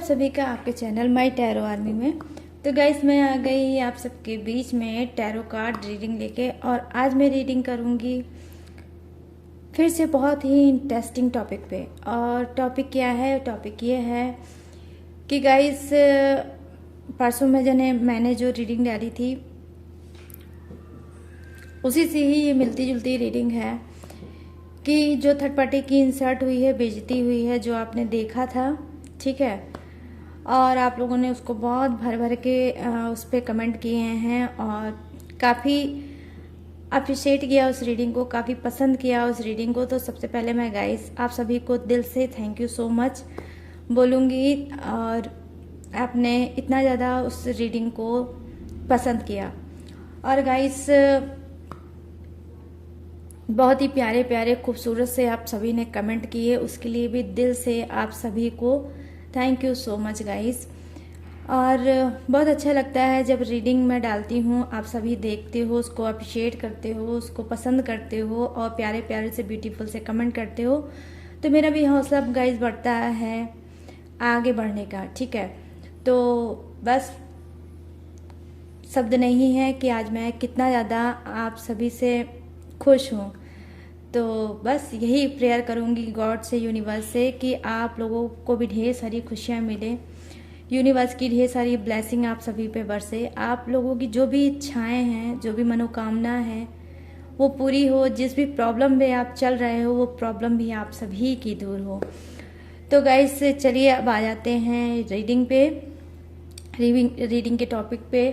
सभी का आपके चैनल माय टैरो आर्मी में। तो गाइस मैं आ गई आप सबके बीच में टैरो कार्ड रीडिंग लेके, और आज मैं रीडिंग करूँगी फिर से बहुत ही इंटरेस्टिंग टॉपिक पे। और टॉपिक क्या है? टॉपिक ये है कि गाइस परसों में मैंने जो रीडिंग डाली थी उसी से ही ये मिलती जुलती रीडिंग है कि जो थर्ड पार्टी की इंसर्ट हुई है, बेइज्जती हुई है, जो आपने देखा था, ठीक है, और आप लोगों ने उसको बहुत भर भर के उस पर कमेंट किए हैं और काफ़ी अप्रिशिएट किया उस रीडिंग को, काफ़ी पसंद किया उस रीडिंग को। तो सबसे पहले मैं गाइस आप सभी को दिल से थैंक यू सो मच बोलूँगी, और आपने इतना ज़्यादा उस रीडिंग को पसंद किया। और गाइस बहुत ही प्यारे प्यारे खूबसूरत से आप सभी ने कमेंट किए, उसके लिए भी दिल से आप सभी को thank you so much guys. और बहुत अच्छा लगता है जब रीडिंग में डालती हूँ, आप सभी देखते हो, उसको अप्रिशिएट करते हो, उसको पसंद करते हो और प्यारे प्यारे से ब्यूटीफुल से कमेंट करते हो, तो मेरा भी हौसला गाइस बढ़ता है आगे बढ़ने का, ठीक है। तो बस शब्द नहीं है कि आज मैं कितना ज़्यादा आप सभी से खुश हूँ। तो बस यही प्रेयर करूँगी गॉड से, यूनिवर्स से, कि आप लोगों को भी ढेर सारी खुशियाँ मिले, यूनिवर्स की ढेर सारी ब्लेसिंग आप सभी पे बरसे, आप लोगों की जो भी इच्छाएं हैं, जो भी मनोकामना है वो पूरी हो, जिस भी प्रॉब्लम में आप चल रहे हो वो प्रॉब्लम भी आप सभी की दूर हो। तो गाइस चलिए अब आ जाते हैं रीडिंग पे, रीडिंग के टॉपिक पे।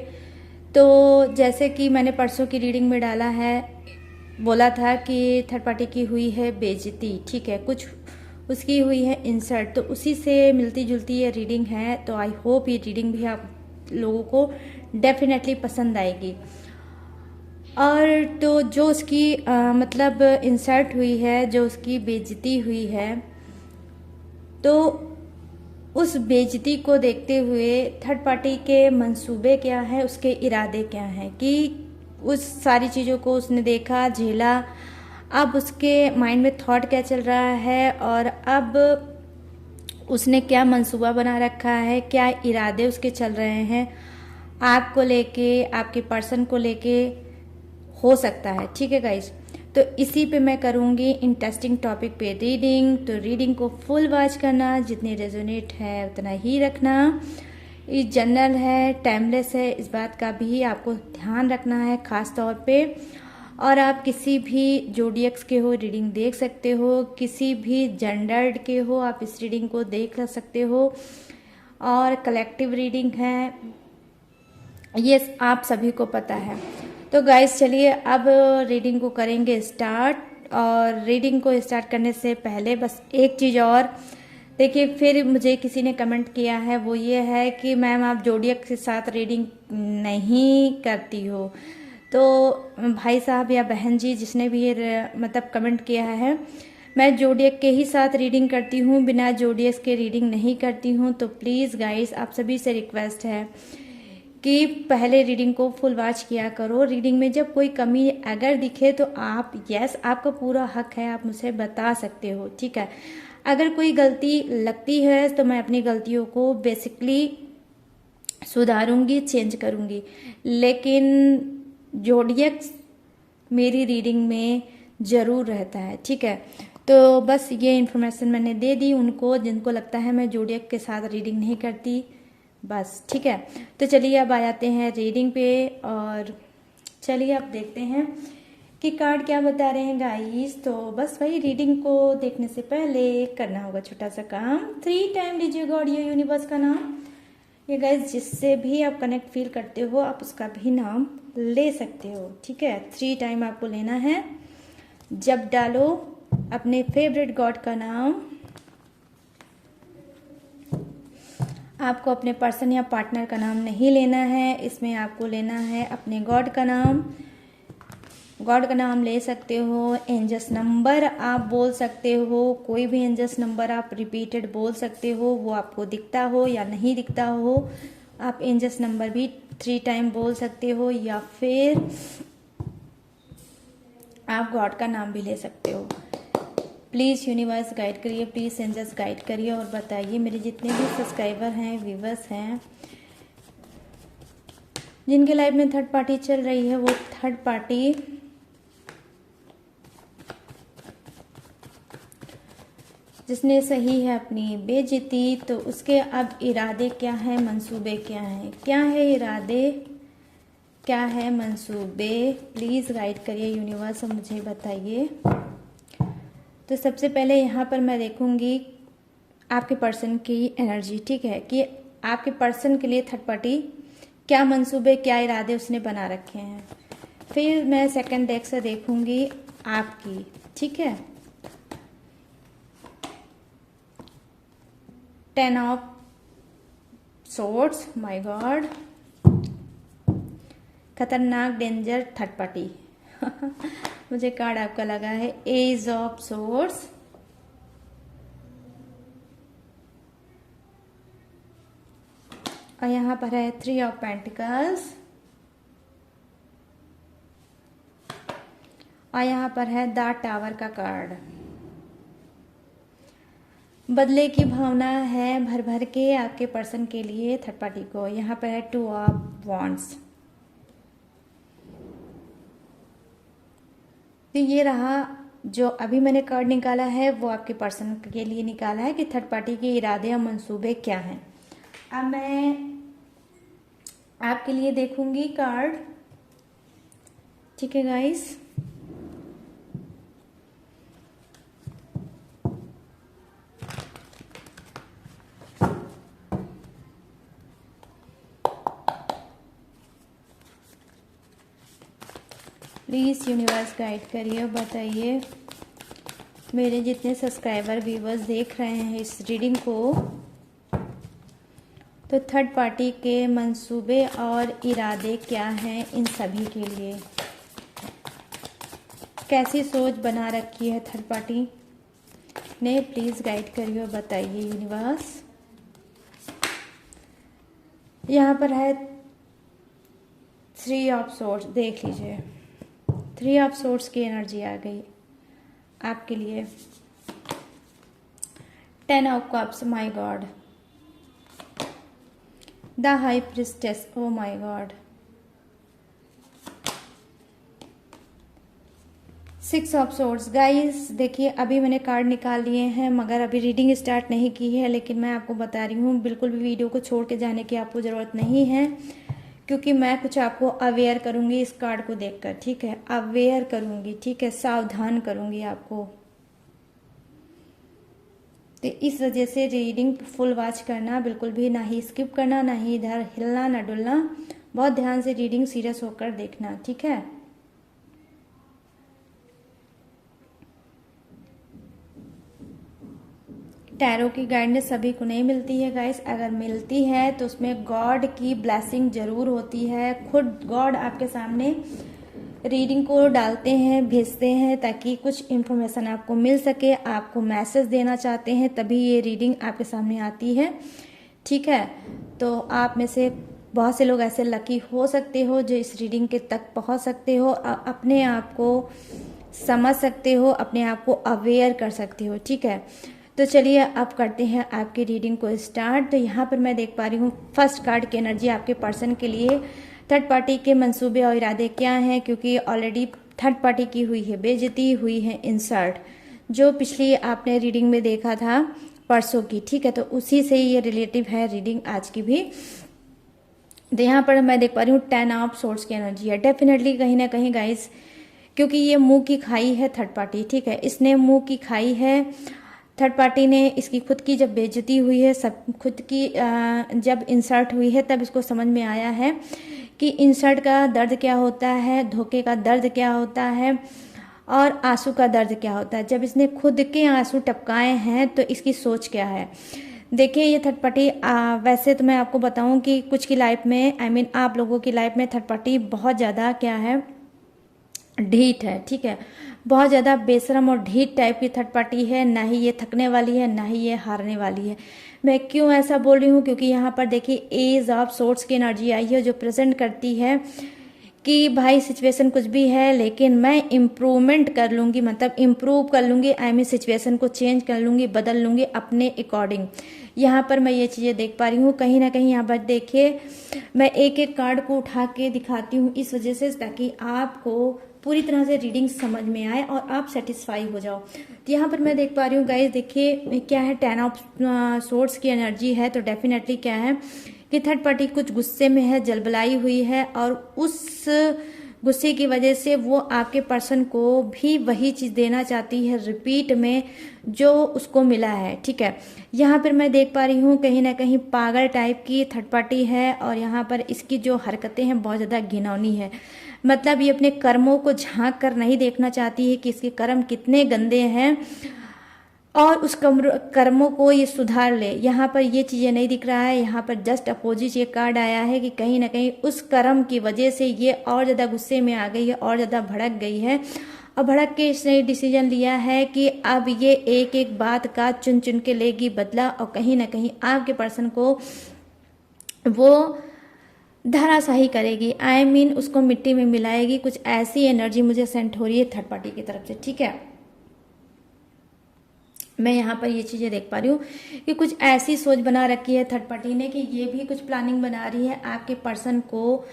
तो जैसे कि मैंने परसों की रीडिंग में डाला है, बोला था कि थर्ड पार्टी की हुई है बेइज्जती, ठीक है, कुछ उसकी हुई है इंसर्ट, तो उसी से मिलती जुलती ये रीडिंग है। तो आई होप ये रीडिंग भी आप लोगों को डेफिनेटली पसंद आएगी। और तो जो उसकी मतलब इंसर्ट हुई है, जो उसकी बेइज्जती हुई है, तो उस बेइज्जती को देखते हुए थर्ड पार्टी के मंसूबे क्या है, उसके इरादे क्या हैं, कि उस सारी चीज़ों को उसने देखा, झेला, अब उसके माइंड में थॉट क्या चल रहा है और अब उसने क्या मंसूबा बना रखा है, क्या इरादे उसके चल रहे हैं आपको लेके, आपके पर्सन को लेके, हो सकता है, ठीक है गाइस। तो इसी पे मैं करूँगी इंटरेस्टिंग टॉपिक पे रीडिंग। तो रीडिंग को फुल वॉच करना, जितनी रेजोनेट है उतना ही रखना। ये जनरल है, टाइमलेस है, इस बात का भी आपको ध्यान रखना है खास तौर पे। और आप किसी भी जोडियक्स के हो रीडिंग देख सकते हो, किसी भी जेंडर्ड के हो आप इस रीडिंग को देख सकते हो, और कलेक्टिव रीडिंग है, ये आप सभी को पता है। तो गाइस चलिए अब रीडिंग को करेंगे स्टार्ट। और रीडिंग को स्टार्ट करने से पहले बस एक चीज़ और देखिए, फिर मुझे किसी ने कमेंट किया है, वो ये है कि मैम आप जोडियक के साथ रीडिंग नहीं करती हो। तो भाई साहब या बहन जी जिसने भी ये मतलब कमेंट किया है, मैं जोडियक के ही साथ रीडिंग करती हूँ, बिना जोडियक के रीडिंग नहीं करती हूँ। तो प्लीज़ गाइस आप सभी से रिक्वेस्ट है कि पहले रीडिंग को फुल वॉच किया करो। रीडिंग में जब कोई कमी अगर दिखे तो आप आपका पूरा हक है, आप मुझे बता सकते हो, ठीक है। अगर कोई गलती लगती है तो मैं अपनी गलतियों को बेसिकली सुधारूंगी, चेंज करूंगी, लेकिन जोडियक मेरी रीडिंग में ज़रूर रहता है, ठीक है। तो बस ये इन्फॉर्मेशन मैंने दे दी उनको जिनको लगता है मैं जोडियक के साथ रीडिंग नहीं करती, बस, ठीक है। तो चलिए अब आ जाते हैं रीडिंग पे, और चलिए अब देखते हैं कि कार्ड क्या बता रहे हैं गाइस। तो बस वही रीडिंग को देखने से पहले करना होगा छोटा सा काम, 3 टाइम लीजिए गॉड या यूनिवर्स का नाम। ये गाइस जिससे भी आप कनेक्ट फील करते हो आप उसका भी नाम ले सकते हो, ठीक है। 3 टाइम आपको लेना है। जब डालो अपने फेवरेट गॉड का नाम, आपको अपने पर्सन या पार्टनर का नाम नहीं लेना है, इसमें आपको लेना है अपने गॉड का नाम। गॉड का नाम ले सकते हो, एंजल्स नंबर आप बोल सकते हो, कोई भी एंजल्स नंबर आप रिपीटेड बोल सकते हो, वो आपको दिखता हो या नहीं दिखता हो, आप एंजल्स नंबर भी 3 टाइम बोल सकते हो, या फिर आप गॉड का नाम भी ले सकते हो। प्लीज़ यूनिवर्स गाइड करिए, प्लीज़ एंजल्स गाइड करिए और बताइए मेरे जितने भी सब्सक्राइबर हैं, व्यूवर्स हैं, जिनके लाइफ में थर्ड पार्टी चल रही है, वो थर्ड पार्टी जिसने सही है अपनी बेइज्जती, तो उसके अब इरादे क्या हैं, मंसूबे क्या हैं, क्या है इरादे, क्या है मंसूबे, प्लीज़ गाइड करिए यूनिवर्स और मुझे बताइए। तो सबसे पहले यहाँ पर मैं देखूँगी आपके पर्सन की एनर्जी, ठीक है, कि आपके पर्सन के लिए थर्ड पार्टी क्या मंसूबे, क्या इरादे उसने बना रखे हैं। फिर मैं सेकंड डेक से देखूँगी आपकी, ठीक है। 10 ऑफ सोर्ड्स, माय गॉड, खतरनाक डेंजर थर्ड पार्टी। मुझे कार्ड आपका लगा है एज ऑफ सोर्ड्स, और यहाँ पर है 3 ऑफ पेंटिकल्स, और यहाँ पर है द टावर का कार्ड। बदले की भावना है भर भर के आपके पर्सन के लिए थर्ड पार्टी को। यहाँ पर है 2 ऑफ वॉन्ड्स। तो ये रहा जो अभी मैंने कार्ड निकाला है, वो आपके पर्सन के लिए निकाला है कि थर्ड पार्टी के इरादे और मंसूबे क्या हैं। अब मैं आपके लिए देखूंगी कार्ड, ठीक है गाइस। प्लीज़ यूनिवर्स गाइड करिए, बताइए मेरे जितने सब्सक्राइबर व्यूवर्स देख रहे हैं इस रीडिंग को, तो थर्ड पार्टी के मंसूबे और इरादे क्या हैं इन सभी के लिए। कैसी सोच बना रखी है थर्ड पार्टी ने, प्लीज़ गाइड करिए और बताइए यूनिवर्स। यहाँ पर है 3 ऑफ सोर्ड्स, देख लीजिए 3 ऑफ सोर्ड्स की एनर्जी आ गई आपके लिए। 10 of cups, my God, the high priestess, oh my God, 6 of swords. Guys देखिए अभी मैंने कार्ड निकाल लिए हैं, मगर अभी रीडिंग स्टार्ट नहीं की है, लेकिन मैं आपको बता रही हूँ बिल्कुल भी वीडियो को छोड़ के जाने की आपको ज़रूरत नहीं है, क्योंकि मैं कुछ आपको अवेयर करूँगी इस कार्ड को देखकर, ठीक है, अवेयर करूँगी, ठीक है, सावधान करूँगी आपको। तो इस वजह से रीडिंग फुल वॉच करना, बिल्कुल भी ना ही स्किप करना, ना ही इधर हिलना ना डुलना, बहुत ध्यान से रीडिंग सीरियस होकर देखना, ठीक है। टैरो की गाइडेंस सभी को नहीं मिलती है गाइस, अगर मिलती है तो उसमें गॉड की ब्लेसिंग जरूर होती है। खुद गॉड आपके सामने रीडिंग को डालते हैं, भेजते हैं, ताकि कुछ इन्फॉर्मेशन आपको मिल सके, आपको मैसेज देना चाहते हैं, तभी ये रीडिंग आपके सामने आती है, ठीक है। तो आप में से बहुत से लोग ऐसे लकी हो सकते हो जो इस रीडिंग के तक पहुंच सकते हो, अपने आप को समझ सकते हो, अपने आप को अवेयर कर सकते हो, ठीक है। तो चलिए अब करते हैं आपकी रीडिंग को स्टार्ट। तो यहाँ पर मैं देख पा रही हूँ फर्स्ट कार्ड की एनर्जी आपके पर्सन के लिए, थर्ड पार्टी के मंसूबे और इरादे क्या हैं, क्योंकि ऑलरेडी थर्ड पार्टी की हुई है बेइज्जती, हुई है इंसल्ट, जो पिछली आपने रीडिंग में देखा था परसों की, ठीक है। तो उसी से ये रिलेटिव है रीडिंग आज की भी। तो यहाँ पर मैं देख पा रही हूँ 10 ऑफ सोर्ड्स की एनर्जी है। डेफिनेटली कहीं ना कहीं गाइस, क्योंकि ये मुंह की खाई है थर्ड पार्टी, ठीक है, इसने मुंह की खाई है थर्ड पार्टी ने। इसकी खुद की जब बेइज्जती हुई है, सब खुद की जब इंसल्ट हुई है, तब इसको समझ में आया है कि इंसल्ट का दर्द क्या होता है, धोखे का दर्द क्या होता है, और आंसू का दर्द क्या होता है। जब इसने खुद के आंसू टपकाए हैं तो इसकी सोच क्या है। देखिए ये थर्ड पार्टी, वैसे तो मैं आपको बताऊं कि कुछ की लाइफ में, आप लोगों की लाइफ में थर्ड पार्टी बहुत ज़्यादा क्या है, ढीठ है, ठीक है, बहुत ज़्यादा बेशरम और ढीठ टाइप की थर्ड पार्टी है। ना ही ये थकने वाली है, ना ही ये हारने वाली है। मैं क्यों ऐसा बोल रही हूँ, क्योंकि यहाँ पर देखिए एज ऑफ सोर्ड्स की एनर्जी आई है, जो प्रेजेंट करती है कि भाई सिचुएशन कुछ भी है लेकिन मैं इम्प्रूवमेंट कर लूँगी, मतलब इम्प्रूव कर लूँगी, आई मीन सिचुएशन को चेंज कर लूँगी, बदल लूँगी अपने अकॉर्डिंग। यहाँ पर मैं ये चीज़ें देख पा रही हूँ। कहीं ना कहीं यहाँ पर देखिए मैं एक एक कार्ड को उठा के दिखाती हूँ इस वजह से, ताकि आपको पूरी तरह से रीडिंग समझ में आए और आप सेटिस्फाई हो जाओ। तो यहाँ पर मैं देख पा रही हूँ गाइस, देखिए क्या है, 10 ऑफ सोर्ड्स की एनर्जी है। तो डेफिनेटली क्या है कि थर्ड पार्टी कुछ गुस्से में है, जलबलाई हुई है, और उस गुस्से की वजह से वो आपके पर्सन को भी वही चीज़ देना चाहती है रिपीट में जो उसको मिला है। ठीक है, यहाँ पर मैं देख पा रही हूँ कहीं ना कहीं पागल टाइप की थर्ड पार्टी है, और यहाँ पर इसकी जो हरकतें हैं बहुत ज़्यादा घिनौनी है। मतलब ये अपने कर्मों को झांक कर नहीं देखना चाहती है कि इसके कर्म कितने गंदे हैं और उस कर्मों को ये सुधार ले। यहाँ पर ये चीज़ें नहीं दिख रहा है। यहाँ पर जस्ट अपोजिट ये कार्ड आया है कि कहीं ना कहीं उस कर्म की वजह से ये और ज़्यादा गुस्से में आ गई है, और ज़्यादा भड़क गई है, और भड़क के इसने डिसीजन लिया है कि अब ये एक एक बात का चुन चुन के लेगी बदला, और कहीं ना कहीं आपके पर्सन को वो धराशाही करेगी, आई मीन उसको मिट्टी में मिलाएगी। कुछ ऐसी एनर्जी मुझे सेंट हो रही है थर्ड पार्टी की तरफ से। ठीक है, मैं यहाँ पर ये चीज़ें देख पा रही हूँ कि कुछ ऐसी सोच बना रखी है थर्ड पार्टी ने कि ये भी कुछ प्लानिंग बना रही है आपके पर्सन को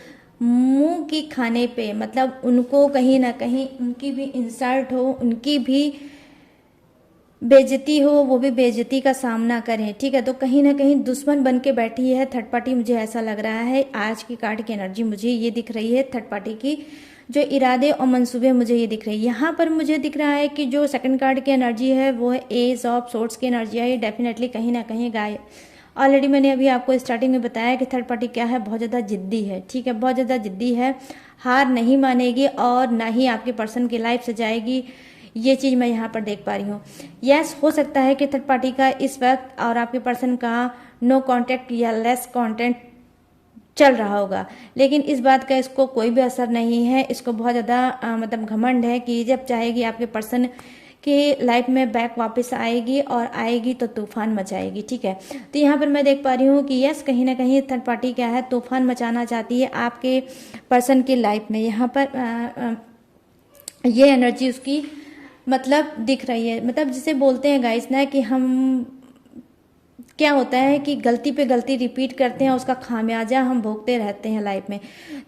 मुंह की खाने पे, मतलब उनको कहीं ना कहीं उनकी भी इंसल्ट हो, उनकी भी बेइज्जती हो, वो भी बेइज्जती का सामना करें। ठीक है, तो कहीं ना कहीं दुश्मन बन के बैठी है थर्ड पार्टी, मुझे ऐसा लग रहा है। आज की कार्ड की एनर्जी मुझे ये दिख रही है, थर्ड पार्टी की जो इरादे और मंसूबे मुझे ये दिख रही है। यहाँ पर मुझे दिख रहा है कि जो सेकंड कार्ड की एनर्जी है वो है एज ऑफ सोर्ड्स की एनर्जी है। ये डेफिनेटली कहीं ना कहीं गाय, ऑलरेडी मैंने अभी आपको स्टार्टिंग में बताया कि थर्ड पार्टी क्या है, बहुत ज़्यादा जिद्दी है। ठीक है, बहुत ज़्यादा जिद्दी है, हार नहीं मानेगी और ना ही आपके पर्सन की लाइफ से जाएगी। ये चीज़ मैं यहाँ पर देख पा रही हूँ। यस, हो सकता है कि थर्ड पार्टी का इस वक्त और आपके पर्सन का नो कांटेक्ट या लेस कांटेक्ट चल रहा होगा, लेकिन इस बात का इसको कोई भी असर नहीं है। इसको बहुत ज़्यादा मतलब घमंड है कि जब चाहेगी आपके पर्सन की लाइफ में बैक वापस आएगी, और आएगी तो तूफान मचाएगी। ठीक है, तो यहाँ पर मैं देख पा रही हूँ कि यस, कहीं ना कहीं थर्ड पार्टी क्या है, तूफान मचाना चाहती है आपके पर्सन की लाइफ में। यहाँ पर ये एनर्जी उसकी मतलब दिख रही है। मतलब जिसे बोलते हैं गाइस ना कि हम, क्या होता है कि गलती पे गलती रिपीट करते हैं, उसका खामियाजा हम भोगते रहते हैं लाइफ में।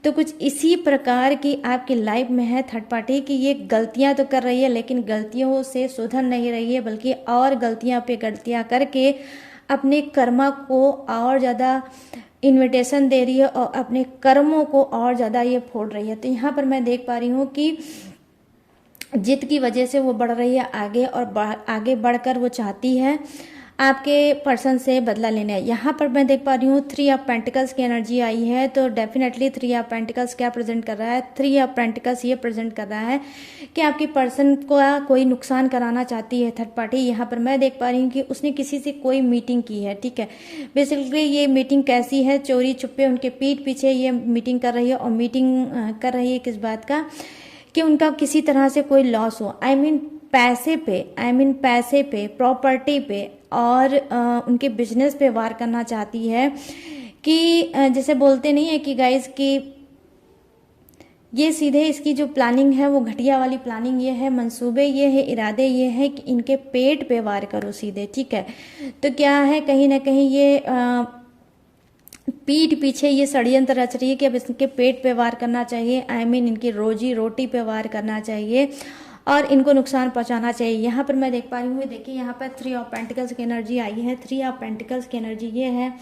तो कुछ इसी प्रकार की आपकी लाइफ में है थर्ड पार्टी कि ये गलतियां तो कर रही है लेकिन गलतियों से सुधर नहीं रही है, बल्कि और गलतियां पे गलतियां करके अपने कर्मा को और ज़्यादा इन्विटेशन दे रही है और अपने कर्मों को और ज़्यादा ये फोड़ रही है। तो यहाँ पर मैं देख पा रही हूँ कि जिद की वजह से वो बढ़ रही है आगे, और आगे बढ़कर वो चाहती है आपके पर्सन से बदला लेना है। यहाँ पर मैं देख पा रही हूँ 3 ऑफ पेंटिकल्स की एनर्जी आई है। तो डेफिनेटली 3 ऑफ पेंटिकल्स क्या प्रेजेंट कर रहा है, 3 ऑफ पेंटिकल्स ये प्रेजेंट कर रहा है कि आपकी पर्सन को कोई नुकसान कराना चाहती है थर्ड पार्टी। यहाँ पर मैं देख पा रही हूँ कि उसने किसी से कोई मीटिंग की है। ठीक है, बेसिकली ये मीटिंग कैसी है, चोरी छुपे उनके पीठ पीछे ये मीटिंग कर रही है, और मीटिंग कर रही है किस बात का, कि उनका किसी तरह से कोई लॉस हो, आई मीन पैसे पे, प्रॉपर्टी पे, और उनके बिजनेस पे वार करना चाहती है। कि जैसे बोलते नहीं है कि गाइस कि ये सीधे इसकी जो प्लानिंग है वो घटिया वाली प्लानिंग ये है, मंसूबे ये है, इरादे ये है कि इनके पेट पे वार करो सीधे। ठीक है, तो क्या है, कहीं ना कहीं ये पीठ पीछे ये षड्यंत्र रच रही है कि अब इसके पेट पे वार करना चाहिए, आई मीन इनकी रोजी रोटी पे वार करना चाहिए और इनको नुकसान पहुंचाना चाहिए। यहाँ पर मैं देख पा रही हूँ, देखिए यहाँ पर 3 ऑफ पेंटिकल्स की एनर्जी आई है। 3 ऑफ पेंटिकल्स की एनर्जी ये है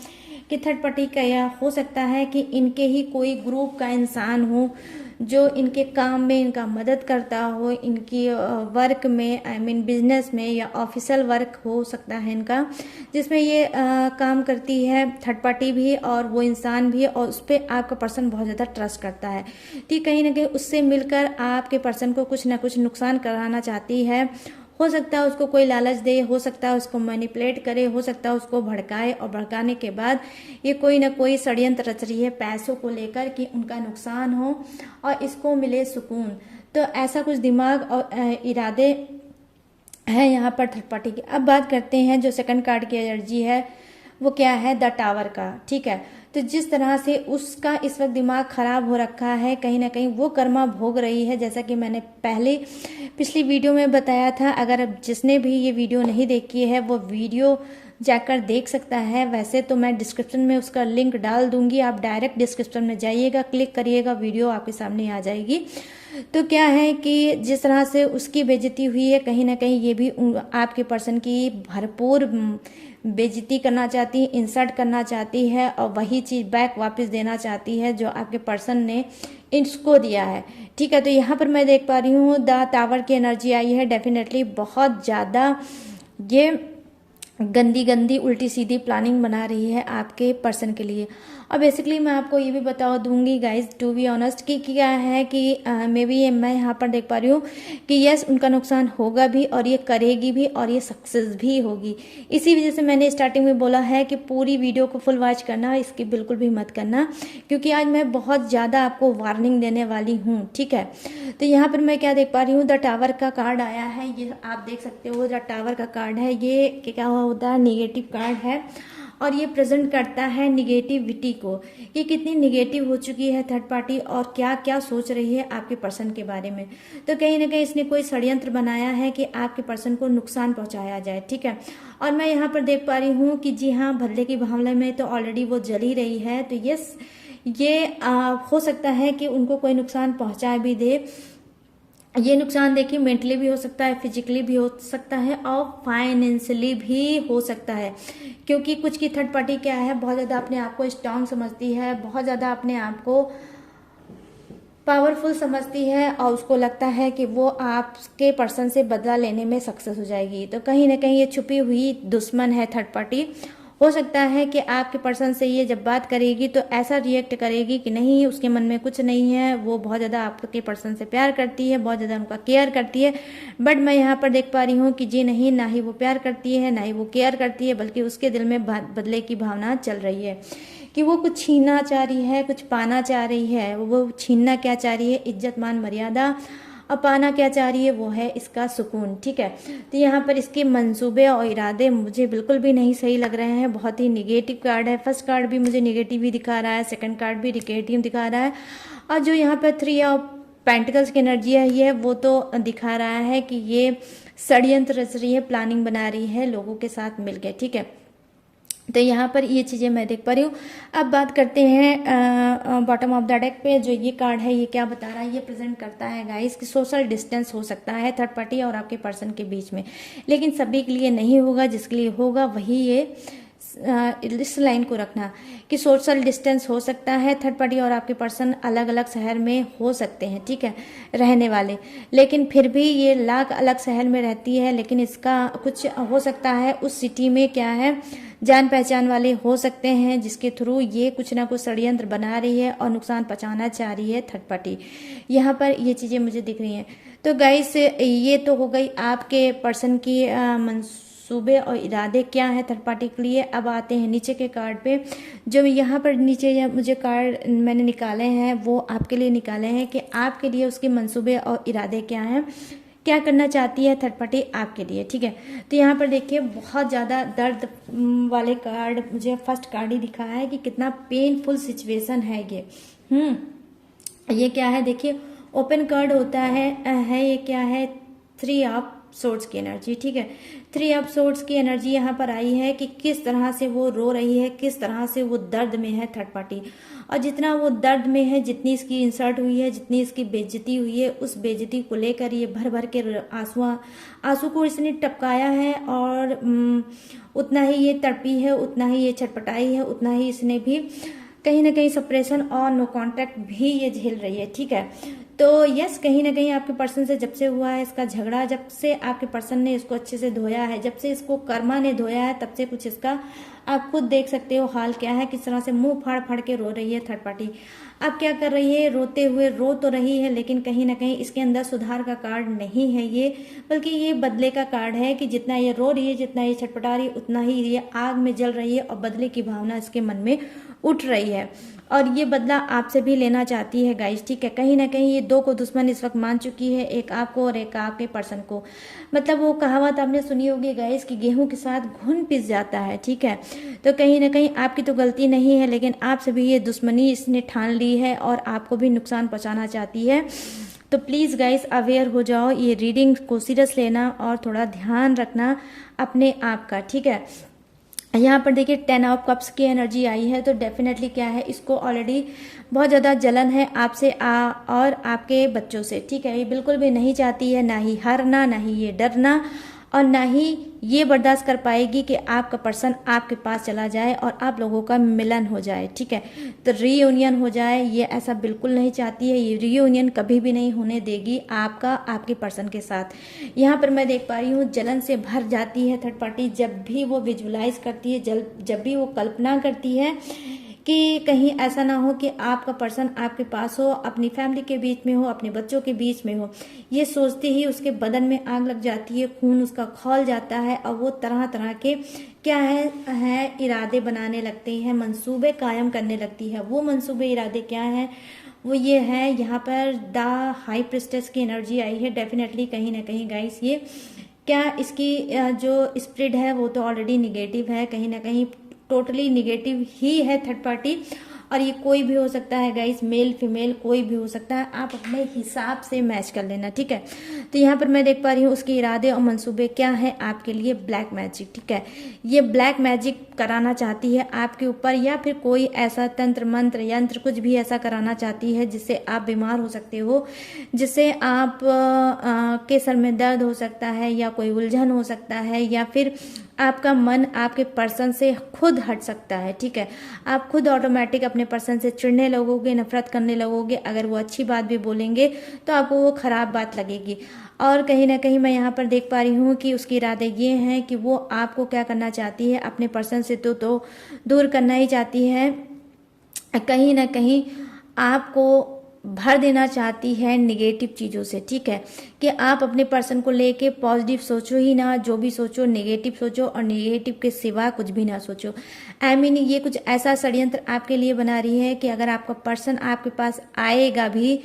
कि थर्ड पार्टी का यह हो सकता है कि इनके ही कोई ग्रुप का इंसान हो जो इनके काम में इनका मदद करता हो, इनकी वर्क में, आई मीन बिजनेस में या ऑफिशियल वर्क हो सकता है इनका, जिसमें ये काम करती है थर्ड पार्टी भी और वो इंसान भी, और उस पर आपका पर्सन बहुत ज़्यादा ट्रस्ट करता है। तो कहीं ना कहीं उससे मिलकर आपके पर्सन को कुछ ना कुछ नुकसान कराना चाहती है। हो सकता है उसको कोई लालच दे, हो सकता है उसको मैनिपुलेट करे, हो सकता है उसको भड़काए, और भड़काने के बाद ये कोई ना कोई षड्यंत्र रच रही है पैसों को लेकर कि उनका नुकसान हो और इसको मिले सुकून। तो ऐसा कुछ दिमाग और इरादे है यहाँ पर थर्ड पार्टी की। अब बात करते हैं जो सेकंड कार्ड की एनर्जी है वो क्या है, द टावर का। ठीक है, तो जिस तरह से उसका इस वक्त दिमाग खराब हो रखा है, कहीं ना कहीं वो कर्मा भोग रही है, जैसा कि मैंने पिछली वीडियो में बताया था। अगर जिसने भी ये वीडियो नहीं देखी है वो वीडियो जाकर देख सकता है। वैसे तो मैं डिस्क्रिप्शन में उसका लिंक डाल दूंगी, आप डायरेक्ट डिस्क्रिप्शन में जाइएगा, क्लिक करिएगा, वीडियो आपके सामने आ जाएगी। तो क्या है कि जिस तरह से उसकी बेइज्जती हुई है, कहीं ना कहीं ये भी आपके पर्सन की भरपूर बेइज्जती करना चाहती है, इंसल्ट करना चाहती है, और वही चीज़ बैक वापस देना चाहती है जो आपके पर्सन ने इसको दिया है। ठीक है, तो यहाँ पर मैं देख पा रही हूँ द टावर की एनर्जी आई है। डेफिनेटली बहुत ज़्यादा ये गंदी गंदी उल्टी सीधी प्लानिंग बना रही है आपके पर्सन के लिए। और बेसिकली मैं आपको ये भी बता दूंगी गाइज, टू बी ऑनेस्ट, कि क्या है कि मे बी मैं यहाँ पर देख पा रही हूँ कि यस उनका नुकसान होगा भी और ये करेगी भी और ये सक्सेस भी होगी। इसी वजह से मैंने स्टार्टिंग में बोला है कि पूरी वीडियो को फुल वॉच करना, इसकी बिल्कुल भी मत करना, क्योंकि आज मैं बहुत ज़्यादा आपको वार्निंग देने वाली हूँ। ठीक है, तो यहाँ पर मैं क्या देख पा रही हूँ, द टावर का कार्ड आया है, ये आप देख सकते हो द टावर का कार्ड है। ये क्या होता है, निगेटिव कार्ड है और ये प्रेजेंट करता है निगेटिविटी को, कि कितनी निगेटिव हो चुकी है थर्ड पार्टी और क्या क्या सोच रही है आपके पर्सन के बारे में। तो कहीं ना कहीं इसने कोई षड्यंत्र बनाया है कि आपके पर्सन को नुकसान पहुंचाया जाए। ठीक है, और मैं यहाँ पर देख पा रही हूँ कि जी हाँ, बदले की भावना में तो ऑलरेडी वो जली रही है। तो यस, ये हो सकता है कि उनको कोई नुकसान पहुंचा भी दे। ये नुकसान देखिए मेंटली भी हो सकता है, फिजिकली भी हो सकता है और फाइनेंशियली भी हो सकता है, क्योंकि कुछ की थर्ड पार्टी क्या है, बहुत ज़्यादा अपने आप को स्ट्रांग समझती है, बहुत ज़्यादा अपने आप को पावरफुल समझती है और उसको लगता है कि वो आपके पर्सन से बदला लेने में सक्सेस हो जाएगी। तो कहीं ना कहीं ये छुपी हुई दुश्मन है थर्ड पार्टी। हो सकता है कि आपके पर्सन से ये जब बात करेगी तो ऐसा रिएक्ट करेगी कि नहीं, उसके मन में कुछ नहीं है, वो बहुत ज़्यादा आपके पर्सन से प्यार करती है, बहुत ज़्यादा उनका केयर करती है। बट मैं यहाँ पर देख पा रही हूँ कि जी नहीं, ना ही वो प्यार करती है ना ही वो केयर करती है, बल्कि उसके दिल में बदले की भावना चल रही है कि वो कुछ छीनना चाह रही है, कुछ पाना चाह रही है। वो छीनना क्या चाह रही है, इज्जत मान मर्यादा, और पाना क्या चाह रही है, वो है इसका सुकून। ठीक है, तो यहाँ पर इसके मंसूबे और इरादे मुझे बिल्कुल भी नहीं सही लग रहे हैं, बहुत ही निगेटिव कार्ड है। फर्स्ट कार्ड भी मुझे निगेटिव ही दिखा रहा है, सेकंड कार्ड भी निगेटिव दिखा रहा है, और जो यहाँ पर 3 ऑफ पेंटिकल्स की एनर्जी है ये वो तो दिखा रहा है कि ये षड्यंत्र रच रही है, प्लानिंग बना रही है लोगों के साथ मिलकर। ठीक है, तो यहाँ पर ये चीज़ें मैं देख पा रही हूँ। अब बात करते हैं बॉटम ऑफ द डेक पे जो ये कार्ड है, ये क्या बता रहा है, ये प्रेजेंट करता है गाइस कि सोशल डिस्टेंस हो सकता है थर्ड पार्टी और आपके पर्सन के बीच में, लेकिन सभी के लिए नहीं होगा, जिसके लिए होगा वही ये इस लाइन को रखना कि सोशल डिस्टेंस हो सकता है। थर्ड पार्टी और आपके पर्सन अलग अलग शहर में हो सकते हैं, ठीक है, रहने वाले, लेकिन फिर भी ये लाख अलग शहर में रहती है, लेकिन इसका कुछ हो सकता है उस सिटी में क्या है, जान पहचान वाले हो सकते हैं जिसके थ्रू ये कुछ ना कुछ षड्यंत्र बना रही है और नुकसान पहुंचाना चाह रही है थर्ड पार्टी। यहाँ पर ये चीज़ें मुझे दिख रही हैं। तो गाइस ये तो हो गई आपके पर्सन की मंसूबे और इरादे क्या है थर्ड पार्टी के लिए। अब आते हैं नीचे के कार्ड पे, जो यहाँ पर नीचे मुझे कार्ड मैंने निकाले हैं वो आपके लिए निकाले हैं कि आपके लिए उसके मंसूबे और इरादे क्या हैं, क्या करना चाहती है थर्ड पार्टी आपके लिए। ठीक है, तो यहाँ पर देखिए बहुत ज़्यादा दर्द वाले कार्ड मुझे फर्स्ट कार्ड ही दिखा है कि कितना पेनफुल सिचुएशन है ये क्या है, देखिए ओपन कार्ड होता है ये क्या है, 3 ऑफ सोर्ड्स की एनर्जी। ठीक है, 3 ऑफ सोर्ड्स की एनर्जी यहाँ पर आई है कि किस तरह से वो रो रही है, किस तरह से वो दर्द में है थर्ड पार्टी, और जितना वो दर्द में है, जितनी इसकी इंसल्ट हुई है, जितनी इसकी बेइज्जती हुई है, उस बेइज्जती को लेकर ये भर भर के आंसू को इसने टपकाया है और उतना ही ये तड़पी है, उतना ही ये छटपटाई है, उतना ही इसने भी कहीं ना कहीं सप्रेशन और नो कांटेक्ट भी ये झेल रही है। ठीक है, तो यस कहीं ना कहीं आपके पर्सन से जब से हुआ है इसका झगड़ा, जब से आपके पर्सन ने इसको अच्छे से धोया है, जब से इसको कर्मा ने धोया है, तब से कुछ इसका आप खुद देख सकते हो हाल क्या है, किस तरह से मुंह फाड़ फाड़ के रो रही है थर्ड पार्टी। अब क्या कर रही है, रोते हुए रो तो रही है, लेकिन कहीं ना कहीं इसके अंदर सुधार का कार्ड नहीं है ये, बल्कि ये बदले का कार्ड है कि जितना ये रो रही है, जितना ये छटपटा रही है, उतना ही ये आग में जल रही है और बदले की भावना इसके मन में उठ रही है और ये बदला आपसे भी लेना चाहती है गाइस, ठीक है। कहीं ना कहीं ये दो को दुश्मन इस वक्त मान चुकी है, एक आपको और एक आपके पर्सन को। मतलब वो कहावत आपने सुनी होगी गाइस कि गेहूं के साथ घुन पिस जाता है, ठीक है। तो कहीं ना कहीं आपकी तो गलती नहीं है, लेकिन आपसे भी ये दुश्मनी इसने ठान ली है और आपको भी नुकसान पहुंचाना चाहती है। तो प्लीज़ गाइस अवेयर हो जाओ, ये रीडिंग को सीरियस लेना और थोड़ा ध्यान रखना अपने आप का, ठीक है। यहाँ पर देखिए 10 ऑफ कप्स की एनर्जी आई है, तो डेफिनेटली क्या है, इसको ऑलरेडी बहुत ज़्यादा जलन है आपसे और आपके बच्चों से, ठीक है। ये बिल्कुल भी नहीं चाहती है, ना ही हारना, ना ही ये डरना, और ना ही ये बर्दाश्त कर पाएगी कि आपका पर्सन आपके पास चला जाए और आप लोगों का मिलन हो जाए, ठीक है। तो रीयूनियन हो जाए, ये ऐसा बिल्कुल नहीं चाहती है। ये रीयूनियन कभी भी नहीं होने देगी आपका आपके पर्सन के साथ। यहाँ पर मैं देख पा रही हूँ जलन से भर जाती है थर्ड पार्टी जब भी वो विजुलाइज करती है, जब भी वो कल्पना करती है कि कहीं ऐसा ना हो कि आपका पर्सन आपके पास हो, अपनी फैमिली के बीच में हो, अपने बच्चों के बीच में हो। ये सोचते ही उसके बदन में आग लग जाती है, खून उसका खौल जाता है और वो तरह तरह के क्या है इरादे बनाने लगते हैं, मंसूबे कायम करने लगती है। वो मंसूबे इरादे क्या है, वो ये है, यहाँ पर द हाई प्रिस्टेस की एनर्जी आई है। डेफिनेटली कहीं ना कहीं गाइस ये क्या इसकी जो स्प्रिट है वो तो ऑलरेडी निगेटिव है, कहीं ना कहीं टोटली निगेटिव ही है थर्ड पार्टी। और ये कोई भी हो सकता है गाइस, मेल फीमेल कोई भी हो सकता है, आप अपने हिसाब से मैच कर लेना, ठीक है। तो यहाँ पर मैं देख पा रही हूँ उसके इरादे और मंसूबे क्या है आपके लिए, ब्लैक मैजिक, ठीक है। ये ब्लैक मैजिक कराना चाहती है आपके ऊपर, या फिर कोई ऐसा तंत्र मंत्र यंत्र कुछ भी ऐसा कराना चाहती है जिससे आप बीमार हो सकते हो, जिससे आप के सर में दर्द हो सकता है, या कोई उलझन हो सकता है, या फिर आपका मन आपके पर्सन से खुद हट सकता है, ठीक है। आप खुद ऑटोमेटिक अपने पर्सन से चिढ़ने लगोगे, नफरत करने लगोगे। अगर वो अच्छी बात भी बोलेंगे तो आपको वो खराब बात लगेगी। और कहीं ना कहीं मैं यहाँ पर देख पा रही हूँ कि उसके इरादे ये हैं कि वो आपको क्या करना चाहती है, अपने पर्सन से तो दूर करना ही चाहती है। कहीं ना कहीं आपको भर देना चाहती है निगेटिव चीज़ों से, ठीक है। कि आप अपने पर्सन को लेके पॉजिटिव सोचो ही ना, जो भी सोचो नेगेटिव सोचो, और नेगेटिव के सिवा कुछ भी ना सोचो। आई मीन ये कुछ ऐसा षड्यंत्र आपके लिए बना रही है कि अगर आपका पर्सन आपके पास आएगा भी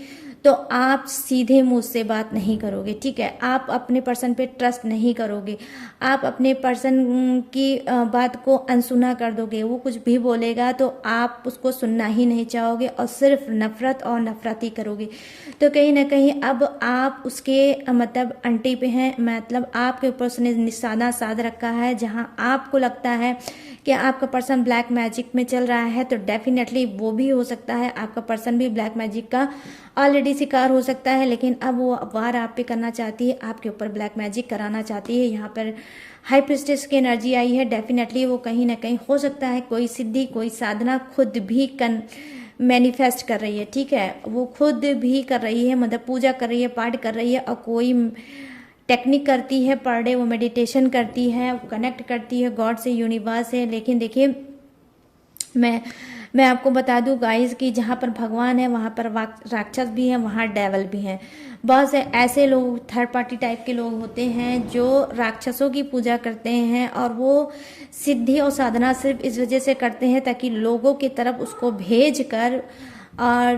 तो आप सीधे मुंह से बात नहीं करोगे, ठीक है। आप अपने पर्सन पे ट्रस्ट नहीं करोगे, आप अपने पर्सन की बात को अनसुना कर दोगे। वो कुछ भी बोलेगा तो आप उसको सुनना ही नहीं चाहोगे और सिर्फ नफरत और नफरत ही करोगे। तो कहीं ना कहीं अब आप उसके मतलब अंटी पे हैं, मतलब आपके ऊपर उसने निशाना साध रखा है। जहां आपको लगता है कि आपका पर्सन ब्लैक मैजिक में चल रहा है, तो डेफिनेटली वो भी हो सकता है आपका पर्सन भी ब्लैक मैजिक का ऑलरेडी शिकार हो सकता है। लेकिन अब वो वार आप पे करना चाहती है, आपके ऊपर ब्लैक मैजिक कराना चाहती है। यहाँ पर हाई प्रिस्टेस की एनर्जी आई है। डेफिनेटली वो कहीं ना कहीं हो सकता है कोई सिद्धि, कोई साधना खुद भी मैनिफेस्ट कर रही है, ठीक है। वो खुद भी कर रही है, मतलब पूजा कर रही है, पाठ कर रही है, और कोई टेक्निक करती है पर डे, वो मेडिटेशन करती है, वो कनेक्ट करती है गॉड से, यूनिवर्स से। लेकिन देखिए मैं आपको बता दूं गाइस कि जहाँ पर भगवान है वहाँ पर राक्षस भी हैं, वहाँ डेवल भी हैं। बहुत से ऐसे लोग थर्ड पार्टी टाइप के लोग होते हैं जो राक्षसों की पूजा करते हैं, और वो सिद्धि और साधना सिर्फ इस वजह से करते हैं ताकि लोगों की तरफ उसको भेज कर और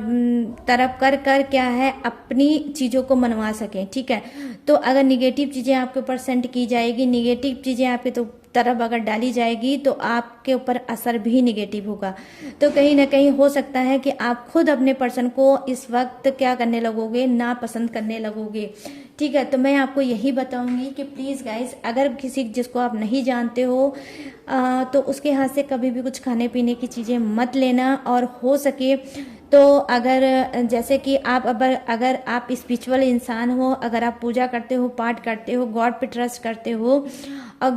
तरफ कर कर क्या है अपनी चीज़ों को मनवा सकें, ठीक है। तो अगर निगेटिव चीज़ें आपके ऊपर सेंड की जाएगी, निगेटिव चीज़ें आपके तो तरफ अगर डाली जाएगी तो आपके ऊपर असर भी निगेटिव होगा। तो कहीं ना कहीं हो सकता है कि आप खुद अपने पर्सन को इस वक्त क्या करने लगोगे, ना पसंद करने लगोगे, ठीक है। तो मैं आपको यही बताऊंगी कि प्लीज़ गाइस, अगर किसी जिसको आप नहीं जानते हो तो उसके हाथ से कभी भी कुछ खाने पीने की चीज़ें मत लेना। और हो सके तो अगर जैसे कि आप अगर आप स्पिरिचुअल इंसान हो, अगर आप पूजा करते हो, पाठ करते हो, गॉड पे ट्रस्ट करते हो और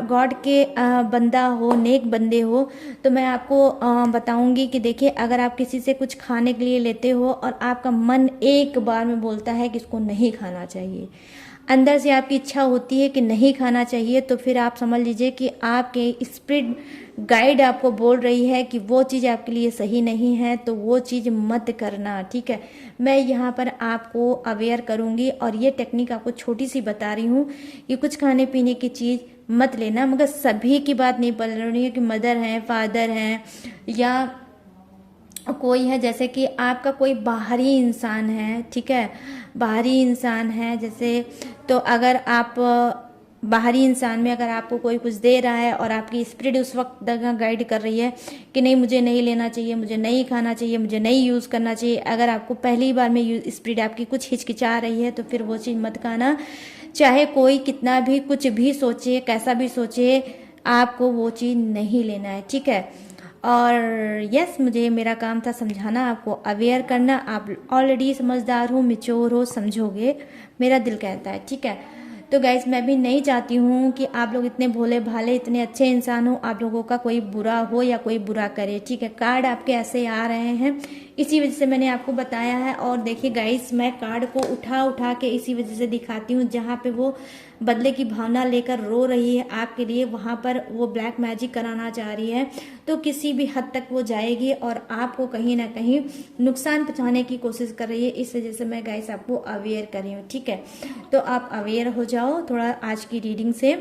गॉड के बंदा हो, नेक बंदे हो, तो मैं आपको बताऊंगी कि देखिए अगर आप किसी से कुछ खाने के लिए लेते हो और आपका मन एक बार में बोलता है कि इसको नहीं खाना चाहिए, अंदर से आपकी इच्छा होती है कि नहीं खाना चाहिए, तो फिर आप समझ लीजिए कि आपके स्पिरिट गाइड आपको बोल रही है कि वो चीज़ आपके लिए सही नहीं है, तो वो चीज़ मत करना, ठीक है। मैं यहाँ पर आपको अवेयर करूँगी और ये टेक्निक आपको छोटी सी बता रही हूँ कि कुछ खाने पीने की चीज़ मत लेना। मगर सभी की बात नहीं बोल रही है कि मदर हैं, फादर हैं, या कोई है, जैसे कि आपका कोई बाहरी इंसान है, ठीक है, बाहरी इंसान है जैसे, तो अगर आप बाहरी इंसान में अगर आपको कोई कुछ दे रहा है और आपकी स्पिरिट उस वक्त गाइड कर रही है कि नहीं मुझे नहीं लेना चाहिए, मुझे नहीं खाना चाहिए, मुझे नहीं यूज़ करना चाहिए, अगर आपको पहली बार में स्पिरिट आपकी कुछ हिचकिचा रही है तो फिर वो चीज़ मत खाना। चाहे कोई कितना भी कुछ भी सोचे, कैसा भी सोचे, आपको वो चीज़ नहीं लेना है, ठीक है। और यस, मुझे मेरा काम था समझाना, आपको अवेयर करना। आप ऑलरेडी समझदार हो, मैच्योर हो, समझोगे, मेरा दिल कहता है, ठीक है। तो गाइज मैं भी नहीं चाहती हूँ कि आप लोग इतने भोले भाले, इतने अच्छे इंसान हो, आप लोगों का कोई बुरा हो या कोई बुरा करे, ठीक है। कार्ड आपके ऐसे आ रहे हैं, इसी वजह से मैंने आपको बताया है। और देखिए गाइज, मैं कार्ड को उठा उठा के इसी वजह से दिखाती हूँ, जहाँ पे वो बदले की भावना लेकर रो रही है आपके लिए, वहां पर वो ब्लैक मैजिक कराना चाह रही है, तो किसी भी हद तक वो जाएगी और आपको कहीं ना कहीं नुकसान पहुंचाने की कोशिश कर रही है। इस वजह से मैं गाइस आपको अवेयर कर रही हूँ, ठीक है। तो आप अवेयर हो जाओ थोड़ा आज की रीडिंग से,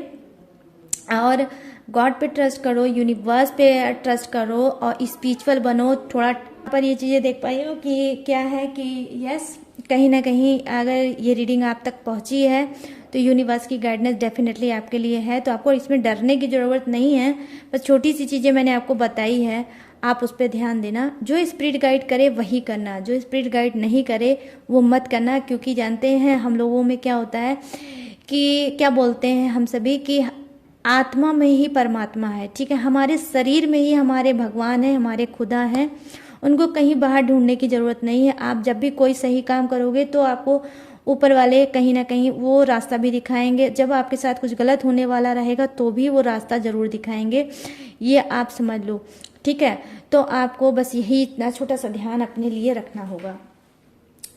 और गॉड पे ट्रस्ट करो, यूनिवर्स पे ट्रस्ट करो और स्पिरिचुअल बनो थोड़ा। पर ये चीज़ें देख पाई हो कि क्या है कि यस, कहीं ना कहीं अगर ये रीडिंग आप तक पहुंची है तो यूनिवर्स की गाइडेंस डेफिनेटली आपके लिए है, तो आपको इसमें डरने की ज़रूरत नहीं है। बस छोटी सी चीज़ें मैंने आपको बताई है, आप उस पर ध्यान देना। जो स्पिरिट गाइड करे वही करना, जो स्पिरिट गाइड नहीं करे वो मत करना, क्योंकि जानते हैं हम लोगों में क्या होता है कि क्या बोलते हैं हम सभी कि आत्मा में ही परमात्मा है, ठीक है। हमारे शरीर में ही हमारे भगवान है, हमारे खुदा हैं, उनको कहीं बाहर ढूंढने की ज़रूरत नहीं है। आप जब भी कोई सही काम करोगे तो आपको ऊपर वाले कहीं ना कहीं वो रास्ता भी दिखाएंगे, जब आपके साथ कुछ गलत होने वाला रहेगा तो भी वो रास्ता ज़रूर दिखाएंगे, ये आप समझ लो, ठीक है। तो आपको बस यही इतना छोटा सा ध्यान अपने लिए रखना होगा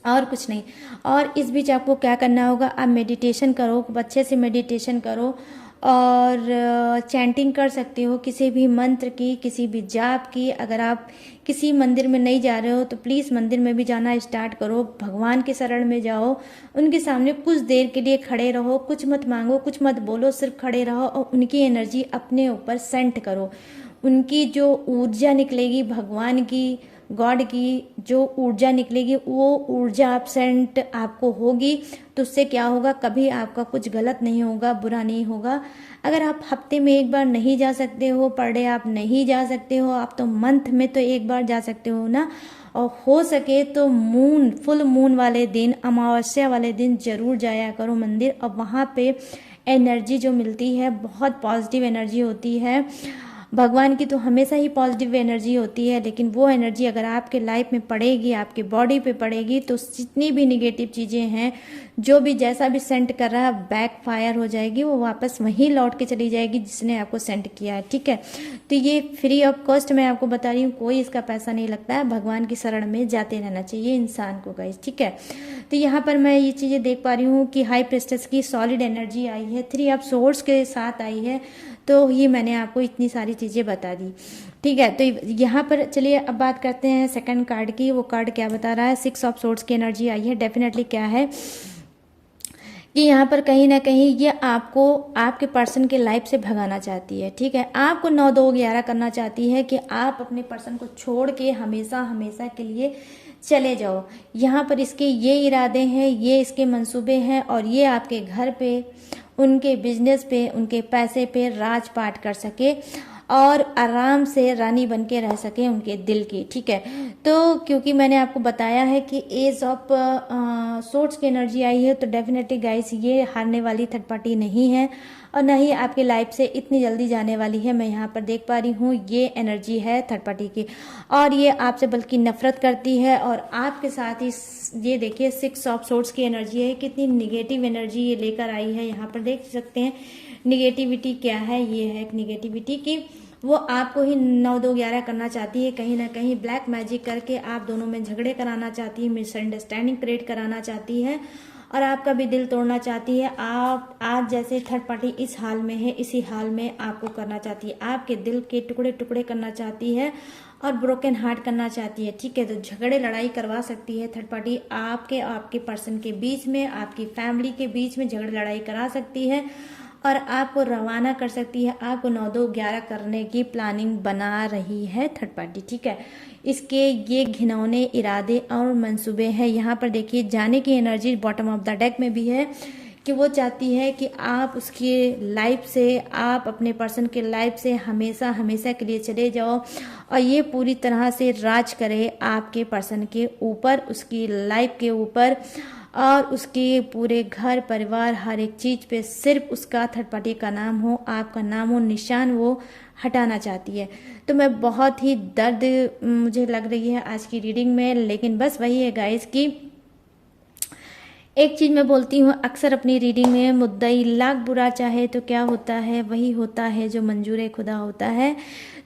और कुछ नहीं। और इस बीच आपको क्या करना होगा, आप मेडिटेशन करो, अच्छे से मेडिटेशन करो और चैंटिंग कर सकते हो किसी भी मंत्र की, किसी भी जाप की। अगर आप किसी मंदिर में नहीं जा रहे हो तो प्लीज़ मंदिर में भी जाना स्टार्ट करो, भगवान के शरण में जाओ, उनके सामने कुछ देर के लिए खड़े रहो, कुछ मत मांगो, कुछ मत बोलो, सिर्फ खड़े रहो और उनकी एनर्जी अपने ऊपर सेंट करो। उनकी जो ऊर्जा निकलेगी, भगवान की, गॉड की जो ऊर्जा निकलेगी, वो ऊर्जा आप सेंट आपको होगी, तो उससे क्या होगा, कभी आपका कुछ गलत नहीं होगा, बुरा नहीं होगा। अगर आप हफ्ते में एक बार नहीं जा सकते हो, पर डे आप नहीं जा सकते हो, आप तो मंथ में तो एक बार जा सकते हो ना। और हो सके तो मून, फुल मून वाले दिन, अमावस्या वाले दिन जरूर जाया करो मंदिर, और वहाँ पे एनर्जी जो मिलती है बहुत पॉजिटिव एनर्जी होती है। भगवान की तो हमेशा ही पॉजिटिव एनर्जी होती है, लेकिन वो एनर्जी अगर आपके लाइफ में पड़ेगी, आपके बॉडी पे पड़ेगी, तो जितनी भी निगेटिव चीज़ें हैं, जो भी जैसा भी सेंट कर रहा है, बैक फायर हो जाएगी, वो वापस वहीं लौट के चली जाएगी जिसने आपको सेंट किया है, ठीक है। तो ये फ्री ऑफ कॉस्ट मैं आपको बता रही हूँ, कोई इसका पैसा नहीं लगता है। भगवान की शरण में जाते रहना चाहिए इंसान को गाइस, ठीक है। तो यहाँ पर मैं ये चीज़ें देख पा रही हूँ कि हाई प्रेस्टेस की सॉलिड एनर्जी आई है, 3 ऑफ सोर्ड्स के साथ आई है, तो ये मैंने आपको इतनी सारी चीज़ें बता दी, ठीक है। तो यहाँ पर चलिए अब बात करते हैं सेकंड कार्ड की। वो कार्ड क्या बता रहा है, 6 ऑफ सोर्ड्स की एनर्जी आई है। डेफिनेटली क्या है कि यहाँ पर कहीं ना कहीं ये आपको आपके पर्सन के लाइफ से भगाना चाहती है, ठीक है। आपको 9-2-11 करना चाहती है कि आप अपने पर्सन को छोड़ के हमेशा हमेशा के लिए चले जाओ। यहाँ पर इसके ये इरादे हैं, ये इसके मंसूबे हैं, और ये आपके घर पे, उनके बिजनेस पे, उनके पैसे पे राजपाट कर सके और आराम से रानी बन के रह सके उनके दिल की, ठीक है। तो क्योंकि मैंने आपको बताया है कि एज ऑफ सोर्ट्स की एनर्जी आई है, तो डेफिनेटली गाइस ये हारने वाली थर्ड पार्टी नहीं है और न ही आपकी लाइफ से इतनी जल्दी जाने वाली है। मैं यहाँ पर देख पा रही हूँ ये एनर्जी है थर्ड पार्टी की, और ये आपसे बल्कि नफरत करती है। और आपके साथ ही ये देखिए 6 ऑफ सोर्ट्स की एनर्जी है, कितनी निगेटिव एनर्जी ये लेकर आई है। यहाँ पर देख सकते हैं निगेटिविटी क्या है, ये है निगेटिविटी की वो आपको ही 9-2-11 करना चाहती है, कहीं ना कहीं ब्लैक मैजिक करके आप दोनों में झगड़े कराना चाहती है, मिसअंडरस्टैंडिंग क्रिएट कराना चाहती है और आपका भी दिल तोड़ना चाहती है। आप आज जैसे थर्ड पार्टी इस हाल में है, इसी हाल में आपको करना चाहती है, आपके दिल के टुकड़े टुकड़े करना चाहती है और ब्रोकन हार्ट करना चाहती है, ठीक है। तो झगड़े लड़ाई करवा सकती है थर्ड पार्टी आपके पर्सन के बीच में, आपकी फैमिली के बीच में झगड़े लड़ाई करा सकती है और आपको रवाना कर सकती है। आपको 9-2-11 करने की प्लानिंग बना रही है थर्ड पार्टी, ठीक है। इसके ये घिनौने इरादे और मंसूबे हैं। यहाँ पर देखिए जाने की energy bottom of the deck में भी है कि वो चाहती है कि आप उसकी लाइफ से, आप अपने पर्सन के लाइफ से हमेशा हमेशा के लिए चले जाओ और ये पूरी तरह से राज करे आपके पर्सन के ऊपर, उसकी लाइफ के ऊपर और उसके पूरे घर परिवार हर एक चीज पे सिर्फ उसका थर्ड पार्टी का नाम हो, आपका नाम हो निशान वो हटाना चाहती है। तो मैं बहुत ही दर्द मुझे लग रही है आज की रीडिंग में, लेकिन बस वही है गाइस कि एक चीज मैं बोलती हूँ अक्सर अपनी रीडिंग में, मुद्दई लाख बुरा चाहे तो क्या होता है, वही होता है जो मंजूर खुदा होता है।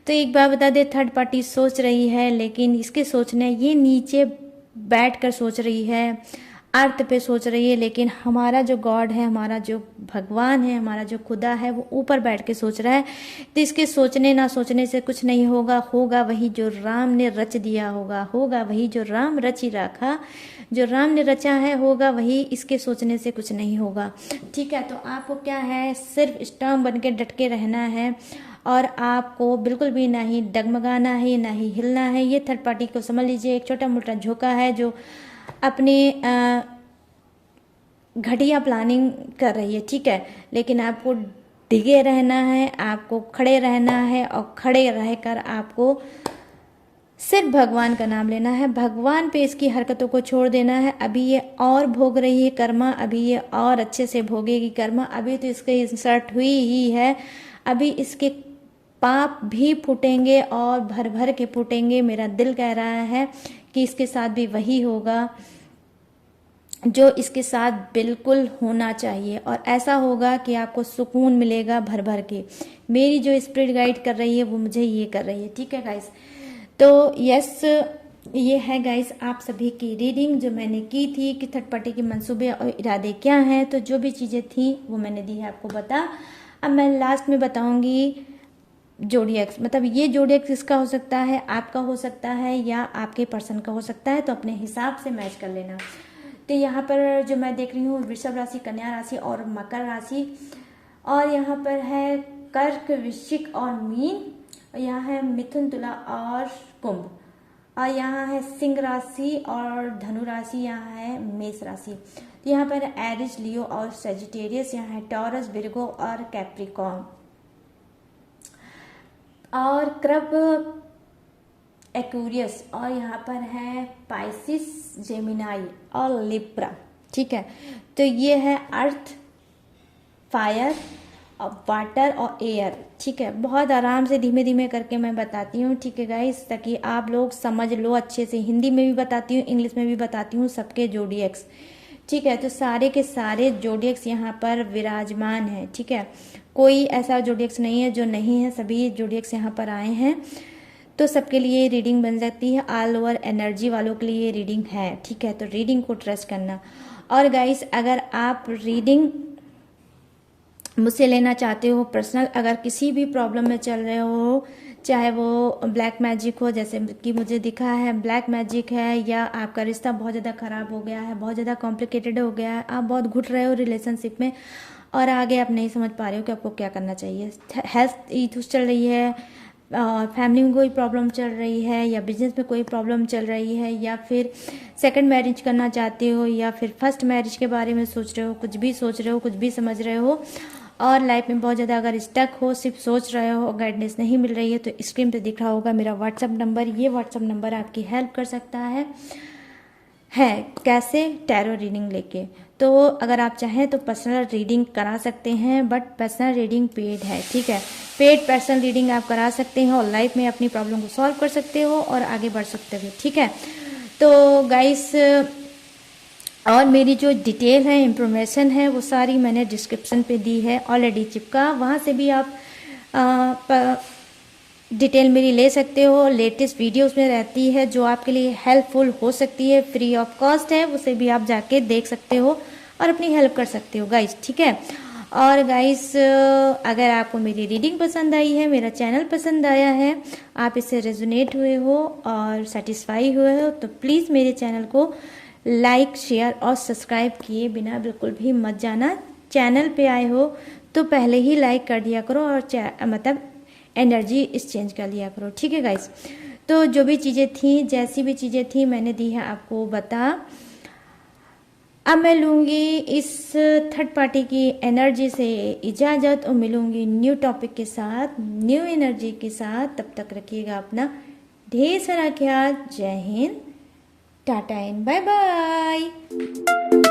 तो एक बार बता दे, थर्ड पार्टी सोच रही है, लेकिन इसके सोचने ये नीचे बैठ कर सोच रही है, अर्थ पे सोच रही है, लेकिन हमारा जो गॉड है, हमारा जो भगवान है, हमारा जो खुदा है वो ऊपर बैठ के सोच रहा है। तो इसके सोचने ना सोचने से कुछ नहीं होगा, होगा वही जो राम ने रच दिया होगा, होगा वही जो राम रच ही रखा, जो राम ने रचा है होगा वही, इसके सोचने से कुछ नहीं होगा, ठीक है। तो आपको क्या है, सिर्फ स्ट्रांग बन के डट के रहना है और आपको बिल्कुल भी ना ही डगमगाना है, ना ही हिलना है। ये थर्ड पार्टी को समझ लीजिए एक छोटा मोटा झोंका है जो अपनी घटिया प्लानिंग कर रही है, ठीक है। लेकिन आपको डिगे रहना है, आपको खड़े रहना है और खड़े रहकर आपको सिर्फ भगवान का नाम लेना है, भगवान पे इसकी हरकतों को छोड़ देना है। अभी ये और भोग रही है कर्मा, अभी ये और अच्छे से भोगेगी कर्मा। अभी तो इसके इंसर्ट हुई ही है, अभी इसके पाप भी फूटेंगे और भर भर के फूटेंगे। मेरा दिल कह रहा है कि इसके साथ भी वही होगा जो इसके साथ बिल्कुल होना चाहिए, और ऐसा होगा कि आपको सुकून मिलेगा भर भर के। मेरी जो स्पिरिट गाइड कर रही है वो मुझे ये कर रही है, ठीक है गाइस। तो यस, ये है गाइस आप सभी की रीडिंग जो मैंने की थी कि थर्ड पार्टी के मंसूबे और इरादे क्या हैं। तो जो भी चीज़ें थी वो मैंने दी है आपको बता। अब मैं लास्ट में बताऊंगी जोडियक्स, मतलब ये जोडियक्स इसका हो सकता है, आपका हो सकता है या आपके पर्सन का हो सकता है, तो अपने हिसाब से मैच कर लेना। तो यहाँ पर जो मैं देख रही हूँ वृषभ राशि, कन्या राशि और मकर राशि, और यहाँ पर है कर्क, वृश्चिक और मीन, यहाँ है मिथुन, तुला और कुंभ, और यहाँ है सिंह राशि और धनु राशि, यहाँ है मेष राशि। तो यहाँ पर एरिज, लियो और सेजिटेरियस, यहाँ है टॉरस, विर्गो और कैप्रिकॉर्न, और क्रब, एक्वेरियस, और यहाँ पर है पाइसिस, जेमिनाई और लिब्रा, ठीक है। तो ये है अर्थ, फायर और वाटर और एयर, ठीक है। बहुत आराम से धीमे धीमे करके मैं बताती हूँ, ठीक है गाइस, ताकि आप लोग समझ लो अच्छे से। हिंदी में भी बताती हूँ, इंग्लिश में भी बताती हूँ, सबके जोडियक्स, ठीक है। तो सारे के सारे जोडियक्स यहाँ पर विराजमान है, ठीक है। कोई ऐसा जोडियक्स नहीं है जो नहीं है, सभी जोडियक्स यहाँ पर आए हैं। तो सबके लिए रीडिंग बन सकती है, ऑल ओवर एनर्जी वालों के लिए रीडिंग है, ठीक है। तो रीडिंग को ट्रस्ट करना। और गाइस अगर आप रीडिंग मुझसे लेना चाहते हो पर्सनल, अगर किसी भी प्रॉब्लम में चल रहे हो, चाहे वो ब्लैक मैजिक हो, जैसे कि मुझे दिखा है ब्लैक मैजिक है, या आपका रिश्ता बहुत ज़्यादा ख़राब हो गया है, बहुत ज़्यादा कॉम्प्लिकेटेड हो गया है, आप बहुत घुट रहे हो रिलेशनशिप में और आगे आप नहीं समझ पा रहे हो कि आपको क्या करना चाहिए, हेल्थ इश्यूज चल रही है, फैमिली में कोई प्रॉब्लम चल रही है, या बिजनेस में कोई प्रॉब्लम चल रही है, या फिर सेकंड मैरिज करना चाहते हो, या फिर फर्स्ट मैरिज के बारे में सोच रहे हो, कुछ भी सोच रहे हो, कुछ भी समझ रहे हो, और लाइफ में बहुत ज़्यादा अगर स्टक हो, सिर्फ सोच रहे हो, गाइडेंस नहीं मिल रही है, तो स्क्रीन पे दिख रहा होगा मेरा व्हाट्सअप नंबर। ये व्हाट्सअप नंबर आपकी हेल्प कर सकता है कैसे, टैरो रीडिंग लेके। तो अगर आप चाहें तो पर्सनल रीडिंग करा सकते हैं, बट पर्सनल रीडिंग पेड है, ठीक है। पेड पर्सनल रीडिंग आप करा सकते हो और लाइफ में अपनी प्रॉब्लम को सॉल्व कर सकते हो और आगे बढ़ सकते हो, ठीक है। तो गाइस और मेरी जो डिटेल है, इंफॉर्मेशन है, वो सारी मैंने डिस्क्रिप्शन पे दी है ऑलरेडी चिपका, वहाँ से भी आप डिटेल मेरी ले सकते हो। लेटेस्ट वीडियोस में रहती है जो आपके लिए हेल्पफुल हो सकती है, फ्री ऑफ कॉस्ट है, उसे भी आप जाके देख सकते हो और अपनी हेल्प कर सकते हो गाइस, ठीक है। और गाइस अगर आपको मेरी रीडिंग पसंद आई है, मेरा चैनल पसंद आया है, आप इससे रेजोनेट हुए हो और सेटिस्फाई हुए हो, तो प्लीज़ मेरे चैनल को लाइक, शेयर और सब्सक्राइब किए बिना बिल्कुल भी मत जाना। चैनल पे आए हो तो पहले ही लाइक कर दिया करो और मतलब एनर्जी एक्सचेंज कर लिया करो, ठीक है गाइस। तो जो भी चीज़ें थी, जैसी भी चीज़ें थी, मैंने दी है आपको बता। अब मैं लूँगी इस थर्ड पार्टी की एनर्जी से इजाज़त और मिलूँगी न्यू टॉपिक के साथ, न्यू एनर्जी के साथ। तब तक रखिएगा अपना ढेर सारा ख्याल। जय हिंद, टाटा एंड बाय बाय।